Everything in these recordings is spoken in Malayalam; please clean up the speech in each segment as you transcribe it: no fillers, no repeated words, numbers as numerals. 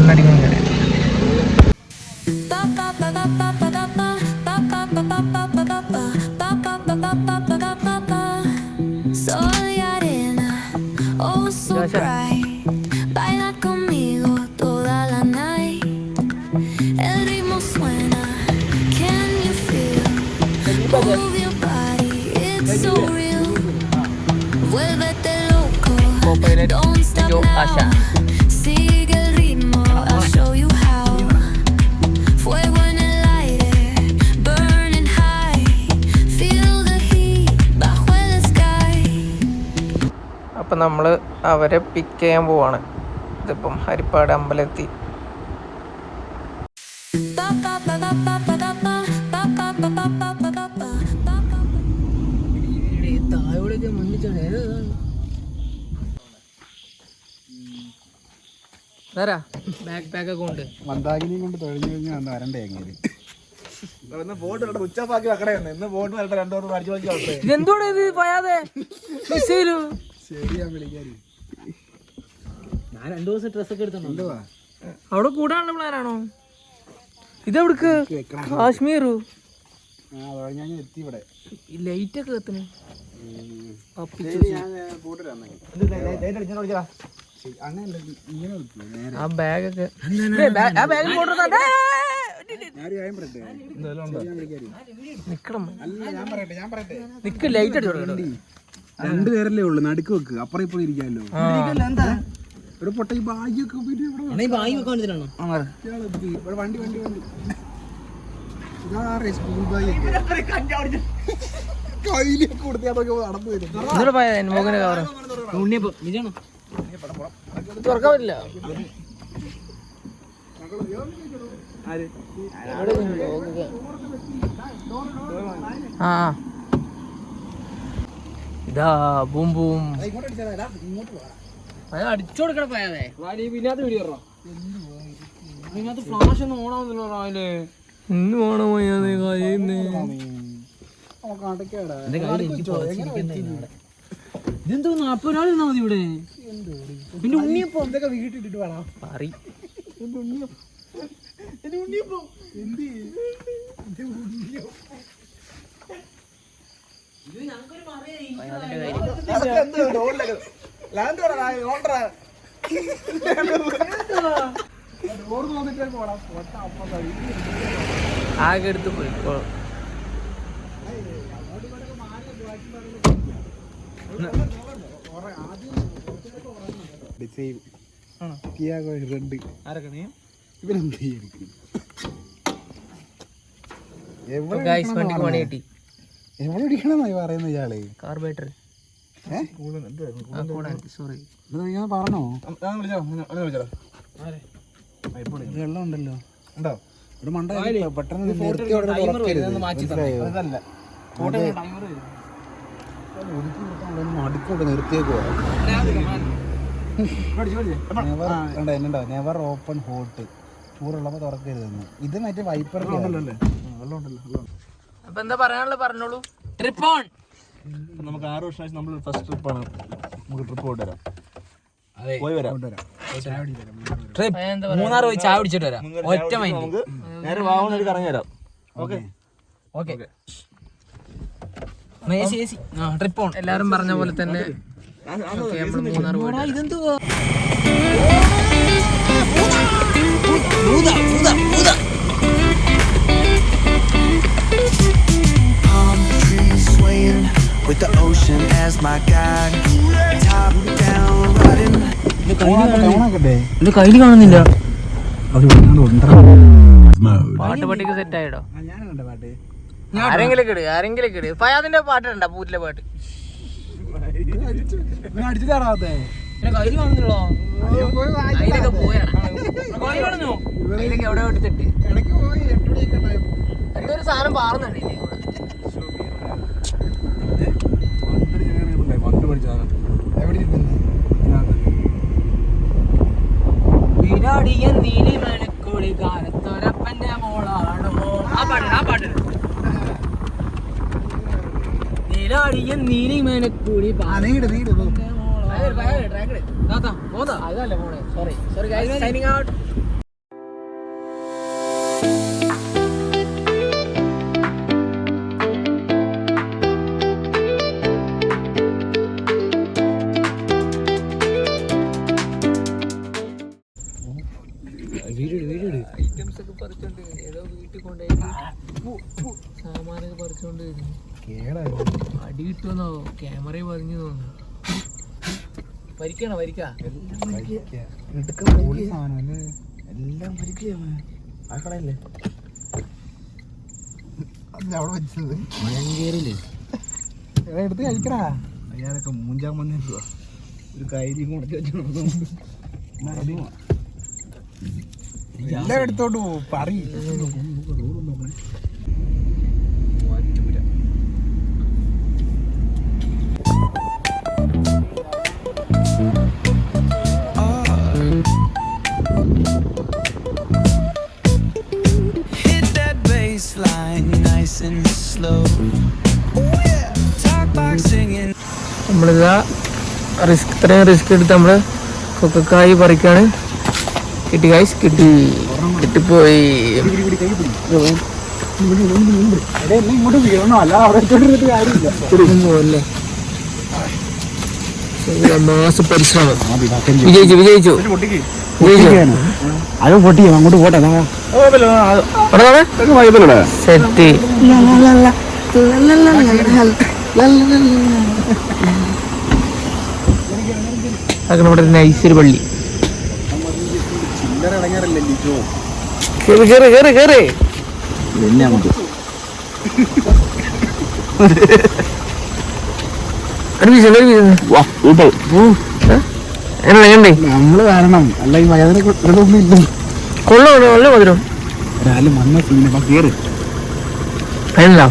കണ്ണടിക്കുന്നത്. Sigue el ritmo, I'll show you how. Fuego en el aire, burning high. Feel the heat bajo el sky. അപ്പം നമ്മൾ അവരെ പിക്ക് ചെയ്യാൻ പോവാണ്. ഇതിപ്പം ഹരിപ്പാട് അമ്പലത്തിൽ. ബാക്ക് പാക്ക് ഒക്കെ ഉണ്ട്. മന്ദാകിനിയും കൊണ്ട് തൊഴിഞ്ഞു കഴിഞ്ഞാൽ വരണ്ടേ എങ്ങനെ ഉച്ചപ്പാക്കി വെക്കണേ ഇന്ന് ബോട്ട് വരട്ടെ 2 ദിവസം അടിച്ചു നോക്കി ഇതെന്തോടെ ഇത് പോയാതെ ശരി ഞാൻ വിളിക്കാറ്. ഞാൻ 2 ദിവസം ഡ്രസ്സൊക്കെ എടുത്തിട്ടുണ്ട്. അവിടെ കൂടാനുള്ള പ്ലാനാണോ? ഇതെവിടക്ക്? കാശ്മീർ. ഞാൻ എത്തി ഇവിടെ. ലൈറ്റ് ഒക്കെ എത്തണേ. ആ ബാഗൊക്കെ നിക്ക് ലൈറ്റ് അടിച്ചു. 2 പേരല്ലേ ഉള്ളു, നടുക്ക് വെക്ക്, അപ്പുറം ഇപ്പൊ ഇരിക്കാമല്ലോ. ഒരു പൊട്ട ഈ ബാഗൊക്കെ വണ്ടി സ്കൂൾ ബാഗ് കയ്യിലേക്ക് കൊടുത്ത് നടന്നു വരും. തുറക്കാൻ പറ്റില്ല. ആ ഇതാ ബൂം ബൂം അടിച്ചു കൊടുക്കണ പോയാതെ. ഇതിനകത്ത് ഫ്ലാഷ് ഒന്നും ഓണാവുന്നില്ല രാവിലെ. ഇന്ന് ഓണം പോയാതെ ഇതെന്തോ 40 നാൾ ഇരുന്നാ മതി ഇവിടെ. പിന്നെ ഉണ്ണിയപ്പം എന്തൊക്കെ വീട്ടിട്ടിട്ട് വേണം പറയും. ആകെ എടുത്ത് പോയിക്കോ. എവിടെക്കണെന്നായി പറയുന്ന ഇയാള്? കാർബേറ്റർ സോറി പറഞ്ഞോ? വെള്ളം ഉണ്ടല്ലോ ഇവിടെ മണ്ട പെട്ടെന്ന് മടുക്കോട്ട് നിർത്തിയേക്കുവാ. നെവർ ഓപ്പൺ ഹോട്ട്, ചൂടുള്ളപ്പോ തുറക്കരുതെന്ന്. ഇത് മറ്റേ വൈപ്പർ. അപ്പൊ എന്താ പറയാനുള്ളത് പറഞ്ഞോളൂ. Trip on. നമുക്ക് 6 വർഷം നമ്മൾ ഫസ്റ്റ് ട്രിപ്പാണ്. നമുക്ക് ട്രിപ്പ് കൊണ്ടുവരാം. പോയി വരാം. മൂന്നാർ പോയി ചായ കുടിച്ചിട്ട് വരാം. ഒറ്റ മൈൻഡ്. നേരെ വാഹനം കറങ്ങി വരാം. Okay okay. Trip on. എല്ലാരും പറഞ്ഞ പോലെ തന്നെ നമ്മൾ മൂന്നാർ പോയി. ഇതെന്തുവാ with the ocean as my guide, top down riding. എന്റെ കയ്യില് കാണുന്നില്ല. പാട്ട് പാട്ടിക്ക് സെറ്റ് ആയിടോ? ആരെങ്കിലും ഇട്. ഫയാദിന്റെ പാട്ടുണ്ട്, പൂറ്റിലെ പാട്ട്. കയ്യില് കാണുന്നില്ലോ. അതിലൊക്കെ പോയാണ്. അതിലൊക്കെ എവിടെ എടുത്തിട്ട് എന്തൊരു സാധനം പാറുന്നുണ്ട്. വിരാടിയൻ നീലി മലക്കുളി കാലത്തൊരപ്പന്റെ മോളാണോ. ആ പാട്ട് നീലാടിയൻ നീലി മലക്കുളി അതല്ലേ മോളെ. Sorry signing out. ഐറ്റംസ് ഒക്കെ പറിച്ചോണ്ട് ഏതോ വീട്ടിൽ കൊണ്ടുപോയിട്ട് സാമാനൊക്കെ പറിച്ചോണ്ട് അടി കിട്ടുമെന്നോ ക്യാമറയിൽ പതിഞ്ഞു തോന്നുന്നു. വരിക്കണോ വരിക്ക എല്ലാം പരിക്കുകയാണ് ആ കടയല്ലേ അവിടെ വെച്ചത് എടുത്ത് കഴിക്കടാ. അയാളൊക്കെ മൂഞ്ചാൻ വന്നിട്ടുവാ ഒരു കൈരിയും കൊടുത്ത് വെച്ചോണ്ട് എല്ലാം എടുത്തോണ്ട് പോകും പറയും. നമ്മളിതാ ഇത്രയും റിസ്ക് എടുത്ത് നമ്മള് കൊക്കക്കായ് പറിക്കാണ്. കിട്ടി ഗൈസ്, കിട്ടിപ്പോയി. ഇങ്ങോട്ട് വീഴണോ അല്ല അവിടെ വെച്ചോണ്ടിരുന്നിട്ട് കാര്യമില്ല. മാസ പരിശ്രമം വിജയിച്ചു. അത് പൊട്ടിയോ അങ്ങോട്ട് പോട്ടെ സെറ്റ്. അങ്ങനെ ഇവിടെ നൈസൊരു പള്ളി. കേറ് നമ്മള് കാരണം അല്ല ഈ വയതിനെ ഇല്ല കൊള്ളോ നല്ല മധുരം. ഒരാള് മണ്ണ സീന കേറ് അതിനല്ല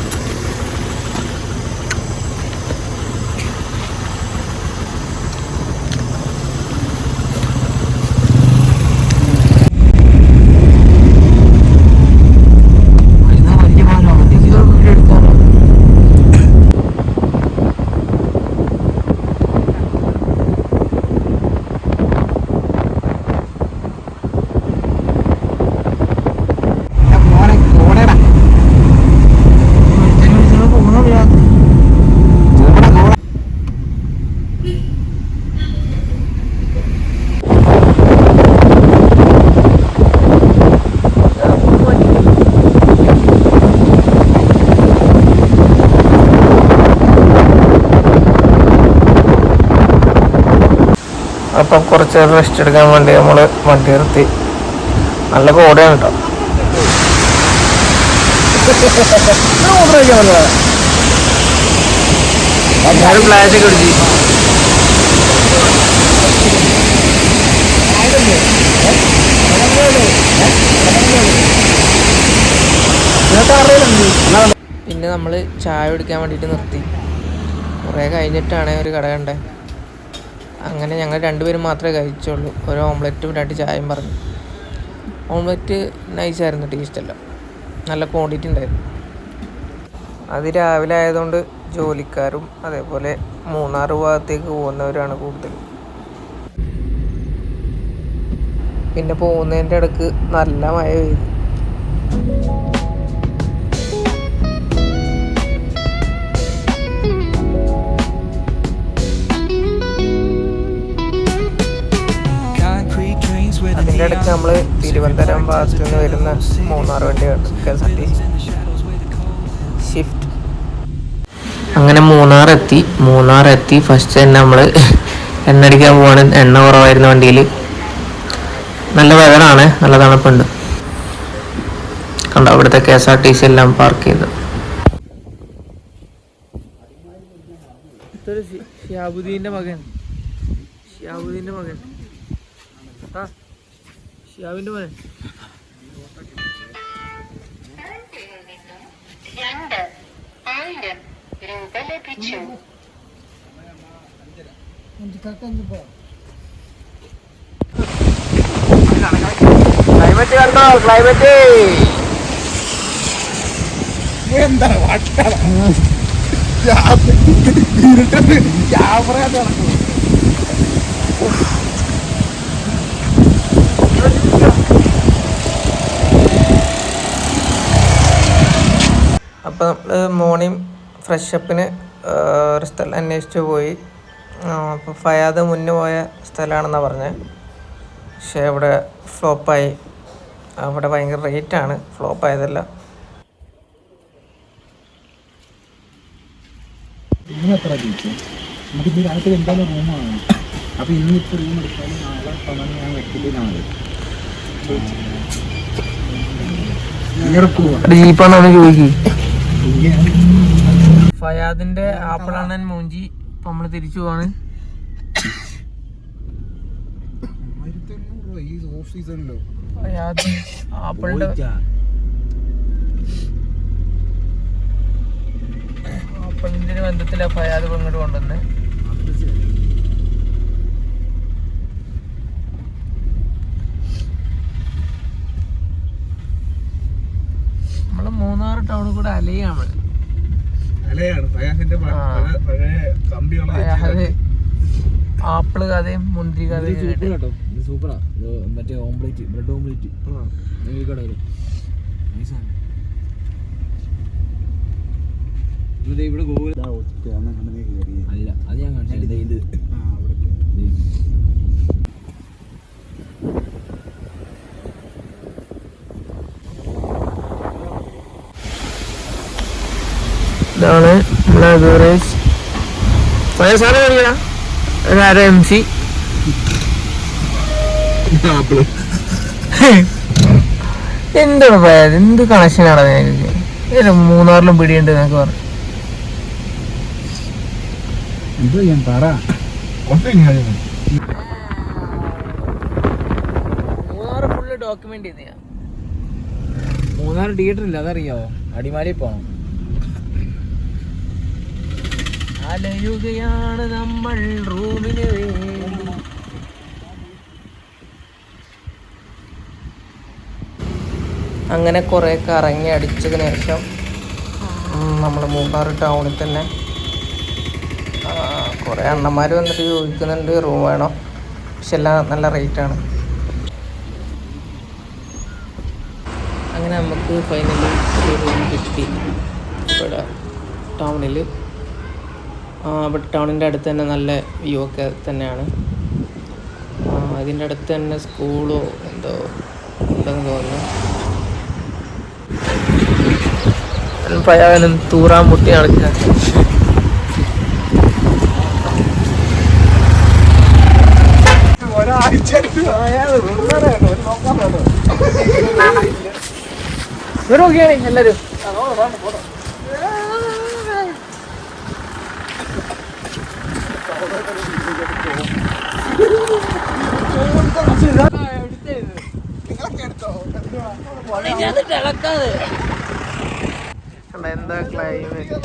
അപ്പം കുറച്ച് റെസ്റ്റ് എടുക്കാൻ വേണ്ടി നമ്മൾ വണ്ടി നിർത്തി. നല്ല കോടയാണ് കേട്ടോ. ഞാനും ഫ്ലാഷൊക്കെ പിടിച്ച് പിന്നെ നമ്മൾ ചായ കുടിക്കാൻ വേണ്ടിയിട്ട് നിർത്തി. കുറേ കഴിഞ്ഞിട്ടാണ് ഒരു കട കണ്ടേ. അങ്ങനെ ഞങ്ങൾ രണ്ടുപേരും മാത്രമേ കഴിച്ചുള്ളൂ. ഒരു ഓംലെറ്റും 2 ചായയും പറഞ്ഞു. ഓംലെറ്റ് നൈസായിരുന്നു, ടേസ്റ്റല്ല, നല്ല ക്വാണ്ടിറ്റി ഉണ്ടായിരുന്നു. അത് രാവിലെ ആയതുകൊണ്ട് ജോലിക്കാരും അതേപോലെ മൂന്നാർ ഭാഗത്തേക്ക് പോകുന്നവരാണ് കൂടുതൽ. പിന്നെ പോകുന്നതിൻ്റെ ഇടയ്ക്ക് നല്ല മഴ പെയ്തു. അതിൻ്റെ ഇടയ്ക്ക് നമ്മൾ തിരുവനന്തപുരം ഭാഗത്തു നിന്ന് വരുന്ന മൂന്നാർ വണ്ടിയാണ് KSRTC ഷിഫ്റ്റ്. അങ്ങനെ മൂന്നാർ എത്തി ഫസ്റ്റ് തന്നെ നമ്മൾ എണ്ണ അടിക്കാൻ പോവാണ്. എണ്ണ കുറവായിരുന്ന വണ്ടിയിൽ. നല്ല വെതറാണ്, നല്ല തണുപ്പുണ്ട്. കണ്ടോ അവിടുത്തെ KSRTC എല്ലാം പാർക്ക് ചെയ്ത്. ഷിയാബുദ്ദീൻ്റെ മകൻ ഷിയാബിൻ്റെ മകൻ. ക്ലൈമറ്റ് കണ്ടോ, ക്ലൈമറ്റ് എന്താ അപ്പോൾ നമ്മൾ മോർണിംഗ് ഫ്രഷപ്പിന് ഒരു സ്ഥലം അന്വേഷിച്ച് പോയി. അപ്പോൾ ഫയാദ് മുന്നേ പോയ സ്ഥലമാണെന്നാണ് പറഞ്ഞത്. പക്ഷേ ഇവിടെ ഫ്ലോപ്പായി. അവിടെ ഭയങ്കര റേറ്റാണ്, ഫ്ലോപ്പ് ആയതല്ല. എത്ര ചോദിച്ചു നമുക്ക് രാത്രി എന്തായാലും റൂമാണ്. അപ്പൊ ഇന്നിപ്പോൾ റൂം എടുത്താലും നാളെ പണം ഞാൻ വെക്കില്ലാണ്. ജീപ്പാണോന്ന് ചോദിക്കും. ഫയാദിന്റെ ആപ്പിളാണ് മൂഞ്ചി. ഇപ്പൊ നമ്മള് തിരിച്ചു പോവാണ്. ഫയാദ് ആപ്പിളിന്റെ ആപ്പിളിന്റെ ബന്ധത്തിലാ ഫയാദ് ഇങ്ങോട്ട് കൊണ്ടുവന്ന്. നമ്മള് മൂന്നാർ ടൗണിൽ കൂടെ അലയാണ്. ആപ്പിള് കഥയും മുന്തിരി കഥയും കേട്ടോ. സൂപ്പറാ. മറ്റേ ഓംപ്ലേറ്റ്, ബ്രെഡ് ഓംപ്ലേറ്റ് ഇവിടെ ഗോകുൽ അല്ല, അത് ഞാൻ കാണിച്ചു. ഇത് ഇതാണ് നമ്മളെ ബീവറേജ്. പഴയ സാധനം കാണിക്കണ ഒരു അര MC. എന്താണ് പോയത്? എന്ത് കണക്ഷനാണ് നിങ്ങൾക്ക്? മൂന്നാറിലും പിടിയുണ്ട് എന്നൊക്കെ പറഞ്ഞു. മൂന്നാറ് ഫുള്ള് ഡോക്യുമെന്റ് ചെയ്ത. മൂന്നാർ തിയേറ്റർ ഇല്ല, അതറിയാവോ? അടിമാലി പോണം. അലയുകയാണ് നമ്മൾ റൂമിന് വേണ്ടി. അങ്ങനെ കുറേ കറങ്ങി അടിച്ചതിന് ശേഷം നമ്മൾ മൂന്നാർ ടൗണിൽ തന്നെ കുറേ അണ്ണന്മാർ വന്നിട്ട് ചോദിക്കുന്നുണ്ട് റൂം വേണോ. പക്ഷെ എല്ലാം നല്ല റേറ്റാണ്. അങ്ങനെ നമുക്ക് ഫൈനലി ഒരു റൂം കിട്ടി ഇവിടെ ടൗണിൽ. അവിടെ ടൗണിൻ്റെ അടുത്ത് തന്നെ നല്ല വ്യൂ ഒക്കെ തന്നെയാണ്. അതിൻ്റെ അടുത്ത് തന്നെ സ്കൂളോ എന്തോ ഉണ്ടെന്ന് തോന്നുന്നു. പയ്യാനും തൂറാൻ മുട്ടി നടക്കുക. എല്ലാരും എന്താ ക്ലൈമറ്റ്.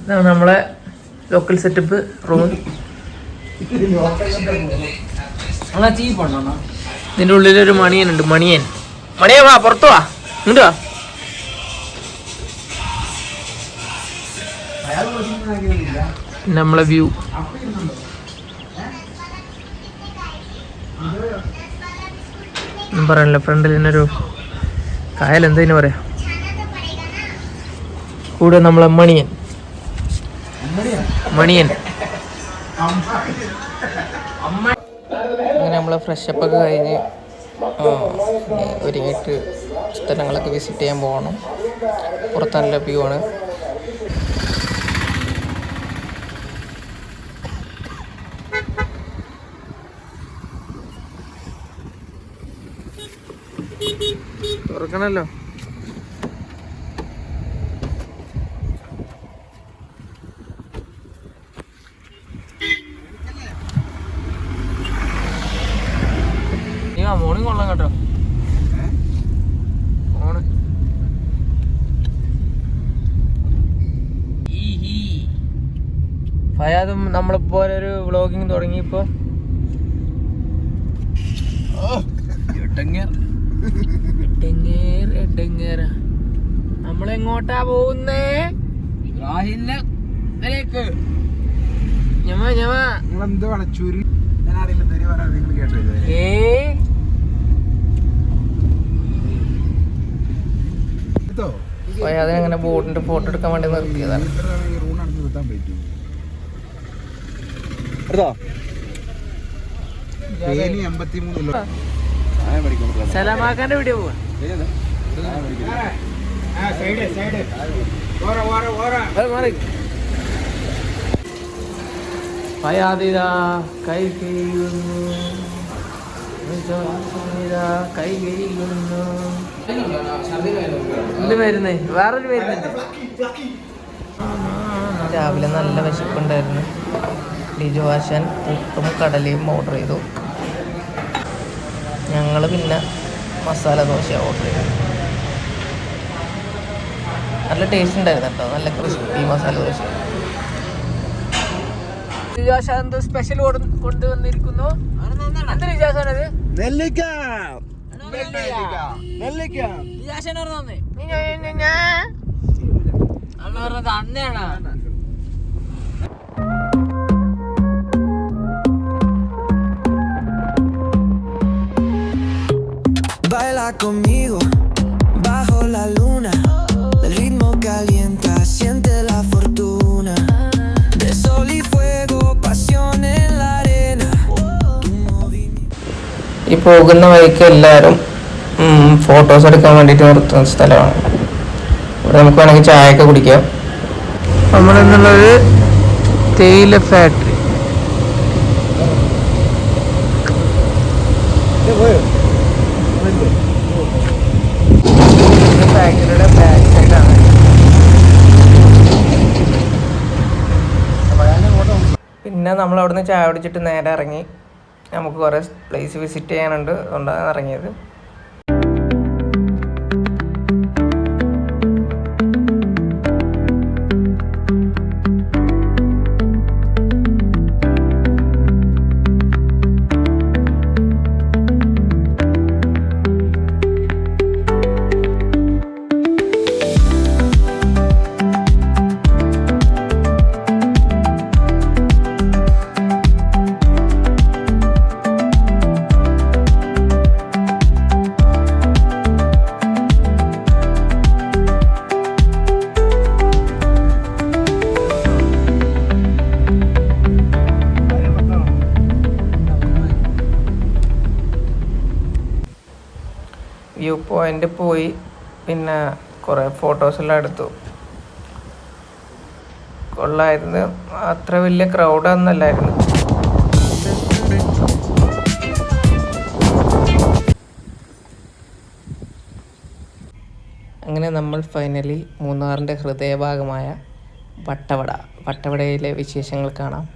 ഇതാണ് നമ്മളെ ലോക്കൽ സെറ്റപ്പ് റൂം. ഇതിൻ്റെ ഉള്ളിലൊരു മണിയനുണ്ട്. മണിയൻ വാ, പുറത്തു വാ, ഇങ്ങോട്ട് വാ. നമ്മളെ വ്യൂ ഒന്നും പറയാനില്ല. ഫ്രണ്ടിൽ തന്നെയൊരു കായൽ, എന്തതിന് പറയാ. കൂടെ നമ്മളെ മണിയൻ അങ്ങനെ നമ്മൾ ഫ്രഷപ്പ് ഒക്കെ കഴിഞ്ഞ് ഒരുങ്ങിയിട്ട് സ്ഥലങ്ങളൊക്കെ വിസിറ്റ് ചെയ്യാൻ പോകണം. പുറത്ത് നല്ല വ്യൂ ആണ്. തുറക്കണല്ലോ. മോർണിംഗ് കൊള്ളാം കേട്ടോ. ഫോണ് ഫയാദും നമ്മളിപ്പോലെ ഒരു വ്ളോഗിങ് തുടങ്ങിയപ്പോ നമ്മളെങ്ങോട്ടാ പോകുന്നേ? നിങ്ങളെന്ത് വളച്ചൂര് ഞാൻ അറിയില്ല എന്തെങ്കിലും പറയാൻ നിങ്ങൾ കേട്ടോ ഇതോ അതിനങ്ങനെ ബോട്ടിന്റെ ഫോട്ടോ എടുക്കാൻ വേണ്ടി നിർത്തിയതാണ്. റൂം നടന്ന് നിർത്താൻ പറ്റും തേനി 83 സലാമാക്കാന്റെ വീഡിയോ പോവാ. പയാതിരാ കൈ കെയ്യുന്നു കൈ കെയ്യുന്നു. ഇത് വരുന്നേ വേറൊരു വരുന്നുണ്ട്. രാവിലെ നല്ല വിശപ്പുണ്ടായിരുന്നു. ലിജു ആശാൻ പുട്ടും കടലയും ഓർഡർ ചെയ്തു. ഞങ്ങൾ പിന്നെ മസാല ദോശ ഓർഡർ ചെയ്തു. നല്ല ടേസ്റ്റ് ഉണ്ടായിരുന്നു കേട്ടോ, നല്ല ക്രിസ്പി മസാല ദോശ. ലിജു ആശാൻ എന്തോ സ്പെഷ്യൽ കൊണ്ടുവന്നിരിക്കുന്നു. എന്ത് ലിജു ആശാനത്? നെല്ലിക്ക അന്നയാണ്. Baila conmigo bajo la luna, el ritmo calienta, siente la fortuna, de sol y fuego, pasión en la arena. ഈ പോകുന്ന വഴിക്ക് എല്ലാവരും ഫോട്ടോസ് എടുക്കാൻ വേണ്ടിയിട്ട് നിർത്തുന്ന സ്ഥലമാണ്. ഇവിടെ നമുക്ക് വേണമെങ്കിൽ ചായയൊക്കെ കുടിക്കാം. നമ്മളെന്നുള്ളൊരു തേയില ഫാക്ടറി. ഫാക്ടറിയുടെ ബാക്ക് സൈഡാണ്. പിന്നെ നമ്മൾ അവിടുന്ന് ചായ കുടിച്ചിട്ട് നേരെ ഇറങ്ങി. നമുക്ക് കുറേ പ്ലേസ് വിസിറ്റ് ചെയ്യാനുണ്ട്, അതുകൊണ്ടാണ് ഇറങ്ങിയത്. വ്യൂ പോയിന്റ് പോയി പിന്നെ കുറേ ഫോട്ടോസെല്ലാം എടുത്തു. കൊള്ളായിരുന്നു. അത്ര വലിയ ക്രൗഡൊന്നുമല്ലായിരുന്നു. അങ്ങനെ നമ്മൾ ഫൈനലി മൂന്നാറിൻ്റെ ഹൃദയഭാഗമായ വട്ടവടയിലെ വിശേഷങ്ങൾ കാണാം.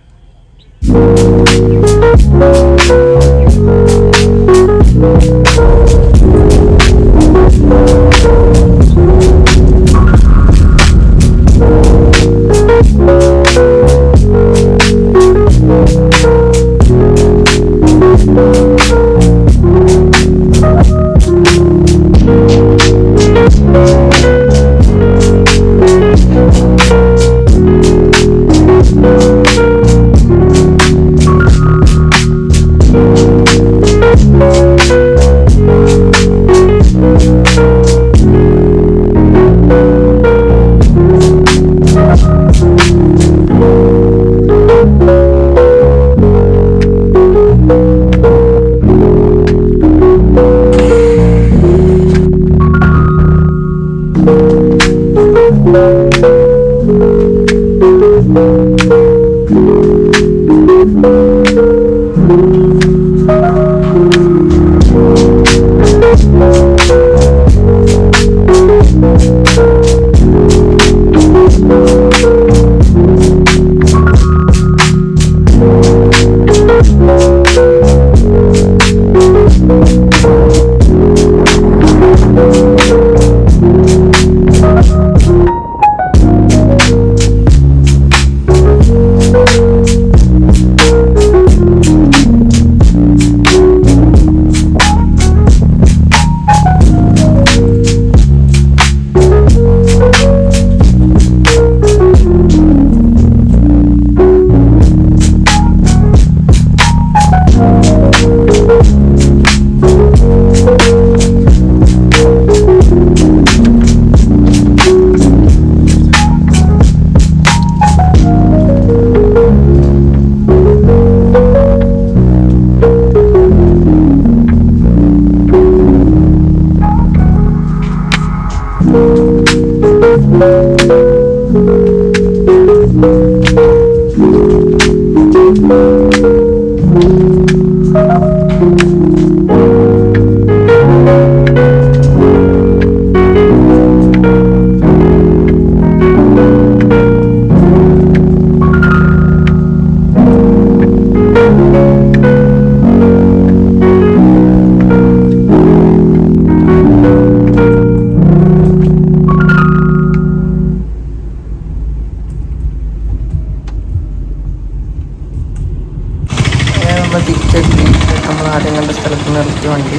നമ്മൾ തിരിച്ചെത്തി. നമ്മൾ ആദ്യം കണ്ട സ്ഥലത്ത് നിർത്തി വണ്ടി.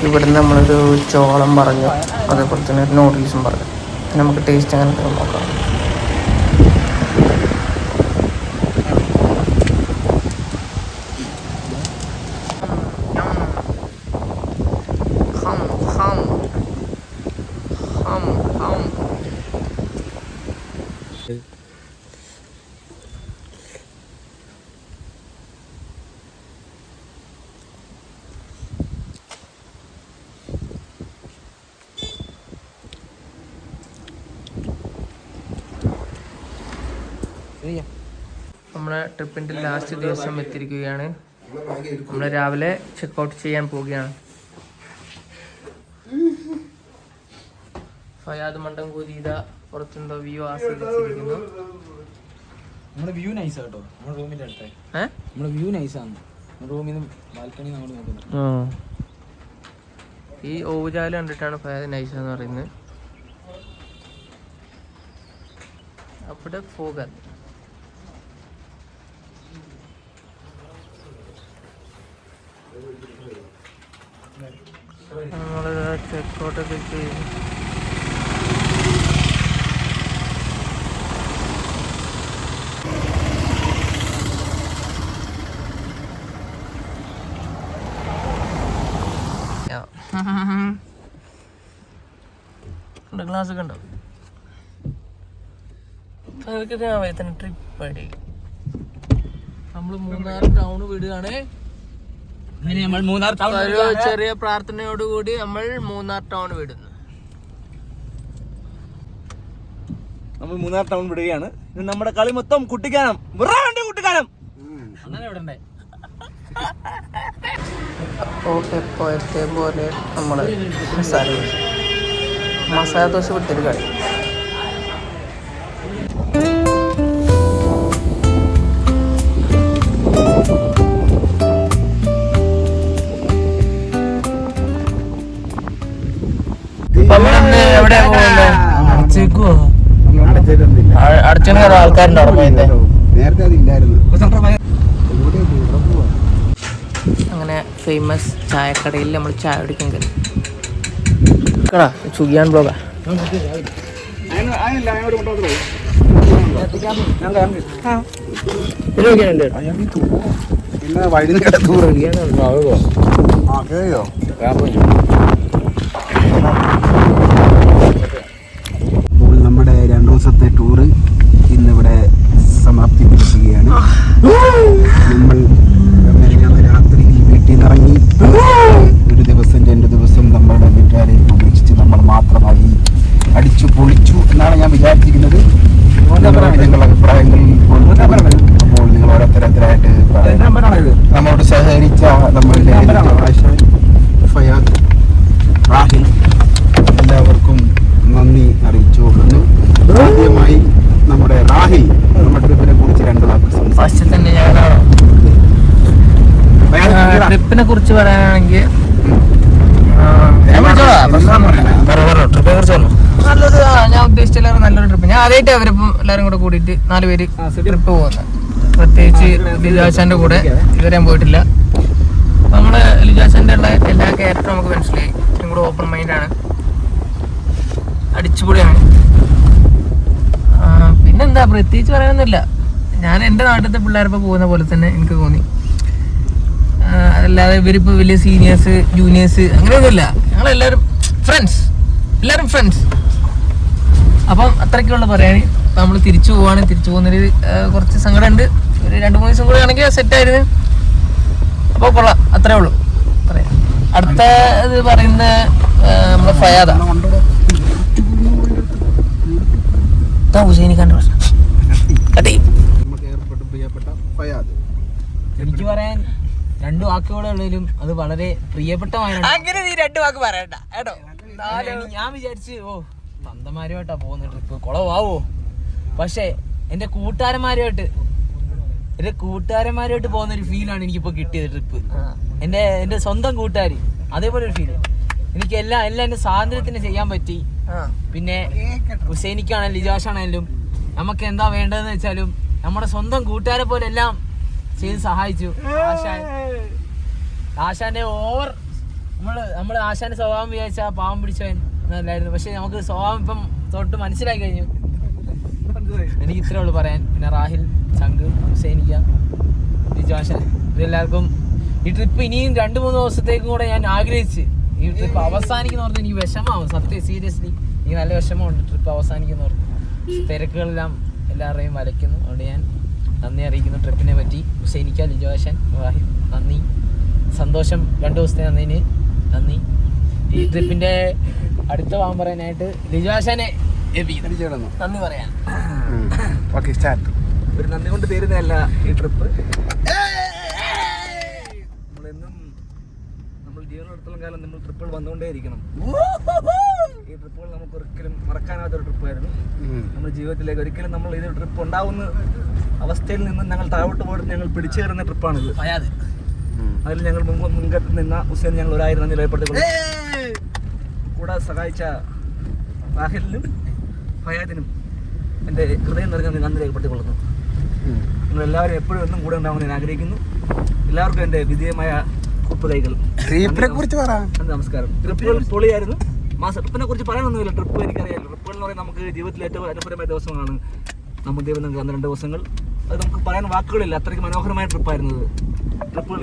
ഇവിടുന്ന് നമ്മളൊരു ചോളം പറഞ്ഞു, അതേപോലെ തന്നെ ഒരു നൂഡിൽസും പറഞ്ഞു. നമുക്ക് ടേസ്റ്റ് അങ്ങനെ നോക്കാം. നമ്മുടെ ട്രിപ്പിൻ്റെ ലാസ്റ്റ് ദിവസം എത്തിയിരിക്കുകയാണ്. നമ്മൾ രാവിലെ ചെക്കൗട്ട് ചെയ്യാൻ പോവുകയാണ്. ഫയാദ് മണ്ടം കൂരിത പുറത്തെന്തോ വ്യൂ ആസ്വദിച്ചിരിക്കുന്നു. നമ്മുടെ വ്യൂ നൈസാ കേട്ടോ. നമ്മുടെ റൂമിന്റെ അടുത്ത് നമ്മുടെ വ്യൂ നൈസാണ്. റൂമിൽ നിന്ന് ബാൽക്കണി നമ്മൾ നോക്കുന്നത്. ഈ ഓവുചാല് കണ്ടിട്ടാണ് ഫയാദ് നൈസ എന്ന് പറയുന്നത്. അവിടെ പോകാൻ നമ്മള് ചെക്കൗട്ടൊക്കെ ചെയ്തു. ഗ്ലാസ് ഒക്കെ ഉണ്ടോ? അതൊക്കെ രാവിലെ തന്നെ ട്രിപ്പ് അടി. നമ്മള് മൂന്നാർ ടൗൺ വിടുകയാണ്. ഒരു ചെറിയ പ്രാർത്ഥനയോടുകൂടി നമ്മൾ മൂന്നാർ ടൗൺ വിടുന്നു. നമ്മൾ മൂന്നാർ ടൗൺ വിടുകയാണ്. നമ്മുടെ കളി മൊത്തം കുട്ടിക്കാനം. കുട്ടിക്കാനം അപ്പോൾ എപ്പോഴത്തെ പോലെ നമ്മൾ മസാല ദോശ വിട്ടൊരു കളി. എവിടെ അടച്ചു ആൾക്കാരുണ്ടോ? നേരത്തെ അതില്ലായിരുന്നു. അങ്ങനെ ഫേമസ് ചായക്കടയിൽ നമ്മൾ ചായ കുടിക്കാൻ കയറി. സുഖിയാൻ ബ്ലോഗാ. നമ്മുടെ 2 ദിവസത്തെ ടൂറ് ഇന്നിവിടെ സമാപ്തി കുറിക്കുകയാണ്. നമ്മൾ രാത്രി വീട്ടിൽ നിന്ന് ഇറങ്ങി 1 ദിവസം 2 ദിവസം നമ്മളുടെ വീട്ടുകാരെ ഉപേക്ഷിച്ച് നമ്മൾ മാത്രമായി അടിച്ചു പൊളിച്ചു എന്നാണ് ഞാൻ വിചാരിച്ചിരിക്കുന്നത്. നിങ്ങളുടെ അഭിപ്രായങ്ങൾ അപ്പോൾ നിങ്ങൾ ഓരോരുത്തരായിട്ട് നമ്മളോട് സഹകരിച്ച നമ്മളുടെ ഫയാദ്, റാഹിൽ എല്ലാവർക്കും നന്ദി അറിയിച്ചു കൊള്ളുന്നു. ആദ്യമായി നമ്മുടെ റാഹിൽ നമ്മുടെ ട്രിപ്പിനെ കുറിച്ച് 2 വാക്ക് ഫസ്റ്റ് തന്നെ ഞാനാണോ ട്രിപ്പിനെ കുറിച്ച് പറയാനാണെങ്കിൽ നല്ലൊരു ഞാൻ ഉദ്ദേശിച്ച നല്ലൊരു ട്രിപ്പ്. ഞാൻ ആദ്യമായിട്ട് അവരിപ്പം എല്ലാവരും കൂടെ കൂടിയിട്ട് 4 പേര് ട്രിപ്പ് പോകുന്നത്. പ്രത്യേകിച്ച് ലിജാഷാന്റെ കൂടെ ഇതുവരെ ഞാൻ പോയിട്ടില്ല. നമ്മള് ലിജാഷാന്റെ ഉള്ള എല്ലാ ക്യാരക്ടറും നമുക്ക് മനസ്സിലായി. ഇതും കൂടെ ഓപ്പൺ മൈൻഡാണ്, അടിച്ചുപൊളിയാണ്. പിന്നെന്താ പ്രത്യേകിച്ച് പറയാനൊന്നുമില്ല. ഞാൻ എൻ്റെ നാട്ടിലത്തെ പിള്ളേരിപ്പോൾ പോകുന്ന പോലെ തന്നെ എനിക്ക് തോന്നി. അല്ലാതെ ഇവരിപ്പോൾ വലിയ സീനിയേഴ്സ് ജൂനിയേഴ്സ് അങ്ങനെയൊന്നുമില്ല. ഞങ്ങളെല്ലാവരും ഫ്രണ്ട്സ്, എല്ലാവരും ഫ്രണ്ട്സ്. അപ്പം അത്രയ്ക്കുള്ള പറയാൻ. നമ്മൾ തിരിച്ചു പോവാണ്. തിരിച്ചു പോകുന്നൊരു കുറച്ച് സങ്കടമുണ്ട്. ഒരു 2-3 ദിവസം കൂടെ ആണെങ്കിൽ സെറ്റായിരുന്നു. അപ്പോൾ കൊള്ളാം, അത്രേ ഉള്ളൂ പറയാം. അടുത്ത ഇത് പറയുന്ന നമ്മളെ ഫയാദ ഹുസൈനിക്കാൻ്റെ പ്രശ്നം എനിക്ക് പറയാൻ 2 വാക്കുകളെ ഉള്ളതിലും അത് വളരെ പ്രിയപ്പെട്ടമായ. അങ്ങനെ നീ 2 വാക്ക് പറയണ്ട കേട്ടോ. ഞാൻ വിചാരിച്ച് തന്തമാരുമായിട്ടാ പോകുന്ന ട്രിപ്പ് കുളവാവോ. പക്ഷെ എൻ്റെ കൂട്ടുകാരന്മാരുമായിട്ട് പോകുന്ന ഒരു ഫീലാണ് എനിക്കിപ്പോൾ കിട്ടിയത്. ട്രിപ്പ് എൻ്റെ സ്വന്തം കൂട്ടുകാർ, അതേപോലെ ഒരു ഫീല് എനിക്ക് എല്ലാം എൻ്റെ സ്വാതന്ത്ര്യത്തിന് ചെയ്യാൻ പറ്റി. പിന്നെ ഹുസൈനിക്കാണെങ്കിലും ലിജാഷാണെങ്കിലും നമുക്ക് എന്താ വേണ്ടതെന്ന് വെച്ചാലും നമ്മുടെ സ്വന്തം കൂട്ടുകാരെ പോലെ എല്ലാം ചെയ്ത് സഹായിച്ചു. ആശാന്റെ ഓവർ നമ്മള് ആശാന്റെ സ്വഭാവം വിചാരിച്ച പാവം പിടിച്ചവൻ എന്നല്ലായിരുന്നു. പക്ഷെ നമുക്ക് സ്വഭാവം ഇപ്പം തൊട്ട് മനസ്സിലാക്കി കഴിഞ്ഞു. എനിക്ക് ഇത്രേ ഉള്ളൂ പറയാൻ. പിന്നെ റാഹിൽ, ചങ്ക്, ഹുസൈനിക്ക, ലിജാഷൻ, ഇതെല്ലാവർക്കും ഈ ട്രിപ്പ് ഇനിയും 2-3 ദിവസത്തേക്കും കൂടെ ഞാൻ ആഗ്രഹിച്ച്. ഈ ട്രിപ്പ് അവസാനിക്കുന്ന ഓർത്ത് എനിക്ക് വിഷമാവും. സത്യം, സീരിയസ്ലി എനിക്ക് നല്ല വിഷമമുണ്ട് ട്രിപ്പ് അവസാനിക്കുന്ന ഓർത്ത്. തിരക്കുകളെല്ലാം എല്ലാവരുടെയും വലയ്ക്കുന്നു. അതുകൊണ്ട് ഞാൻ നന്ദി അറിയിക്കുന്നു ട്രിപ്പിനെ പറ്റി. ഹുസൈനിക്ക, ലിജാഷൻ, റാഹിൽ, നന്ദി. സന്തോഷം. 2 ദിവസത്തെ നന്ദിന് നന്ദി. ഈ ട്രിപ്പിന്റെ അടുത്ത പോകാൻ പറയാനായിട്ട് ലിജാഷനെ നന്ദി പറയാൻ. ഒരു നന്ദി കൊണ്ട് തീരുന്നതല്ല ഈ ട്രിപ്പ്. നമ്മളെന്നും നമ്മൾ ജീവനെടുത്തോളം കാലം നമ്മൾ ട്രിപ്പുകൾ വന്നുകൊണ്ടേ ഇരിക്കണം. ഈ ട്രിപ്പുകൾ നമുക്ക് ഒരിക്കലും മറക്കാനാവാത്തൊരു ട്രിപ്പായിരുന്നു. നമ്മുടെ ജീവിതത്തിലേക്ക് ഒരിക്കലും നമ്മൾ ഇതൊരു ട്രിപ്പ് ഉണ്ടാവുന്ന അവസ്ഥയിൽ നിന്ന് ഞങ്ങൾ താഴോട്ട് പോയിട്ട് ഞങ്ങൾ പിടിച്ചു കയറുന്ന ട്രിപ്പാണിത്. അതിൽ ഞങ്ങൾ മുൻകത്ത് നിന്ന ഹുസൈൻ ഞങ്ങൾ 1000 നന്ദി രേഖപ്പെടുത്തിക്കൊള്ളു. കൂടെ സഹായിച്ച റാഹിലിനും ഫയാദിനും എൻ്റെ ഹൃദയം നിറഞ്ഞ നന്ദി രേഖപ്പെടുത്തിക്കൊള്ളുന്നു. നിങ്ങളെല്ലാവരും എപ്പോഴും എന്നും കൂടെ ഉണ്ടാവുമെന്ന് ഞാൻ ആഗ്രഹിക്കുന്നു. എല്ലാവർക്കും എൻ്റെ വിജയമായ കുപ്പ് കൈകൾ. നമസ്കാരം. ട്രിപ്പുകൾ പൊളിയായിരുന്നു. ട്രിപ്പിനെ കുറിച്ച് പറയാനൊന്നുമില്ല. ട്രിപ്പ് എനിക്കറിയാമല്ലോ. ട്രിപ്പുകൾ എന്ന് പറയുന്നത് നമുക്ക് ജീവിതത്തിൽ ഏറ്റവും അനുഭവമായ ദിവസങ്ങളാണ്. നമുക്ക് ദൈവം നമുക്ക് 2 ദിവസങ്ങൾ. അത് നമുക്ക് പറയാൻ വാക്കുകളില്ല. അത്രയ്ക്ക് മനോഹരമായ ട്രിപ്പായിരുന്നത്.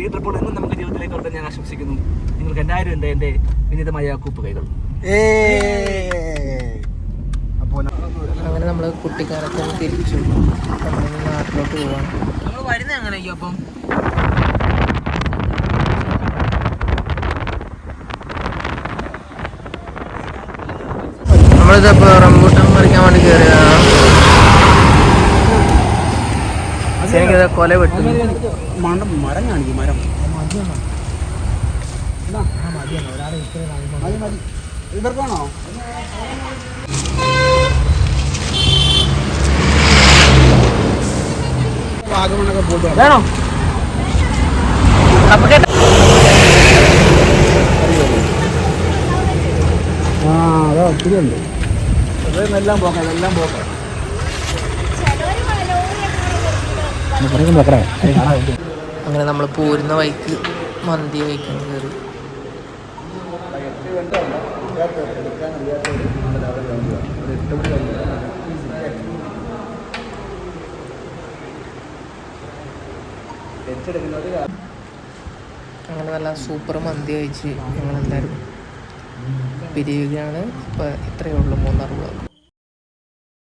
ഈ ട്രിപ്പുകൾ എന്നും നമുക്ക് ജീവിതത്തിലേക്ക് വരാൻ ഞാൻ ആശംസിക്കുന്നു. നിങ്ങൾക്ക് എല്ലാവരും എൻ്റെ വിനീതമായ കൂപ്പ് കൈകൾ. അങ്ങനെ നമ്മൾ കുട്ടിക്കാലത്ത് തിരിച്ചു നമ്മൾ നാട്ടിലോട്ട് പോവാണ്. നമ്മൾ വരുന്നത് എങ്ങനെയായിരിക്കും അപ്പം? നമ്മളിതപ്പോൾ റംബൂട്ടാൻ പറിക്കാൻ വേണ്ടി കയറിയതാണ്. എനിക്കത് കൊല വെട്ടുന്നു. മരം കാണിക്കും. മരം ഇവർക്കാണോ? വാഗമണ്ണൊക്കെ പോയിട്ട് വേണോ? അതാ ഒത്തിരി ഉണ്ട്. എല്ലാം പോക്കാം. അങ്ങനെ നമ്മൾ പോരുന്ന വഴിക്ക് മന്തി കഴിക്കാൻ കയറി. അങ്ങനെ നല്ല സൂപ്പർ മന്തി കഴിച്ച് ഞങ്ങളെല്ലാവരും പിരിയുകയാണ്. അപ്പോൾ ഇത്രയേ ഉള്ളൂ മൂന്നാർ വ്ളോഗ്.